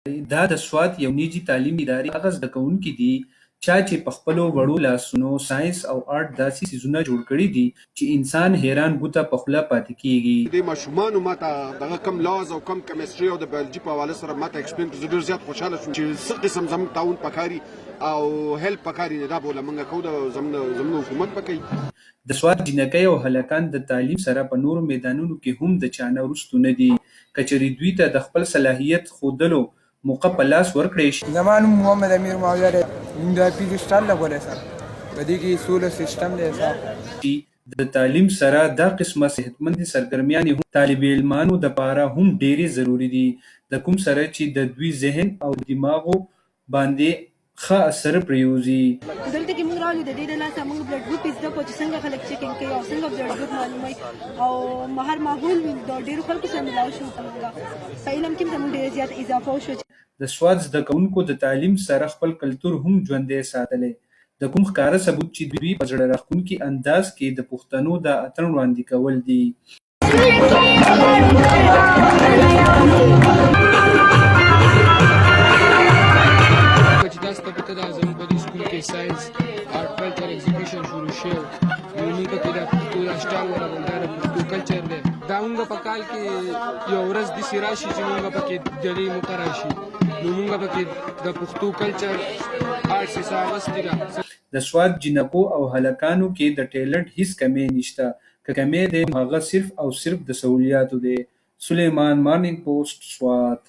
دا د سوات یو نجی تعلیمي ادارې هغه زده کوونکي دي چا چې په خپلو وړو لاسونو ساینس او آرټ داسې څیزونه جوړ کړي دي چې انسان حیران ګوته په خوله پاتې کیږي. د ماشومانو ماته دغه کم لاز او کم کیمستري او د بیولوژي په حواله سره ماته ایکسپلین کړ. زه ډېر زیات خوشحاله شوم چې څه قسم زموږ تعاون پکاري او هیلپ پکاري دا بوله موږ کوو د زموږ حکومت پکوي. د سوات جنکۍ او هلکان د تعلیم سره په نورو میدانونو کې هم د چانه وروستو نه دي. که چېرې دوی ته د خپل صلاحیت ښودلو موقع په لاس ورکړی شي. زما نوم محمد امیر معاویه دی. موږ د پیکستان له ګولې سره په دې کې سولر سیسټم دی چې د تعلیم سره دا قسمه صحتمندې سرګرمیانې هم طالب علمانو دپاره هم ډېرې ضروري دي، د کوم سره چې د دوی ذهن او دماغو باندې ښه اثر پرېوځي. دلته کې موږ راغلو د دې د لاسه موږ بلډ ګروپ زده کړو چې څنګه خلک چیکینګ کوي او څنګه بلډ ګروپ معلوموي او مهر ماحول د ډېرو خلکو سره ملاو شو. په علم کې زموږ ډېر زیات اضافه وشو. د سوات زده کوونکو د تعلیم سره خپل کلتور هم ژوندی ساتلی، د کوم ښکاره ثبوت چې دوی په زړه راښکونکي انداز کې د پښتنو د اتڼ وړاندې کول دي. چې تاسو ته پته ده زموږ په دې سکول کې ساینس آرټ کلچر ایگزیبیشن شروع شوی نو موږ پکې د پښتو دا سټال ورغول دا د پښتو کلچر دی. دا موږ په کال کې یو ورځ داسې راشي چې موږ پکې ډلې مقرر شي نو موږ پکې د پښتو کلچر آرټس حساب اخیستې ده. د سوات جنکو او هلکانو کې د ټیلنټ هیڅ کمی نشته، که کمی دی هغه صرف او صرف د سهولیاتو دی. سلیمان مارننګ پوسټ، سوات.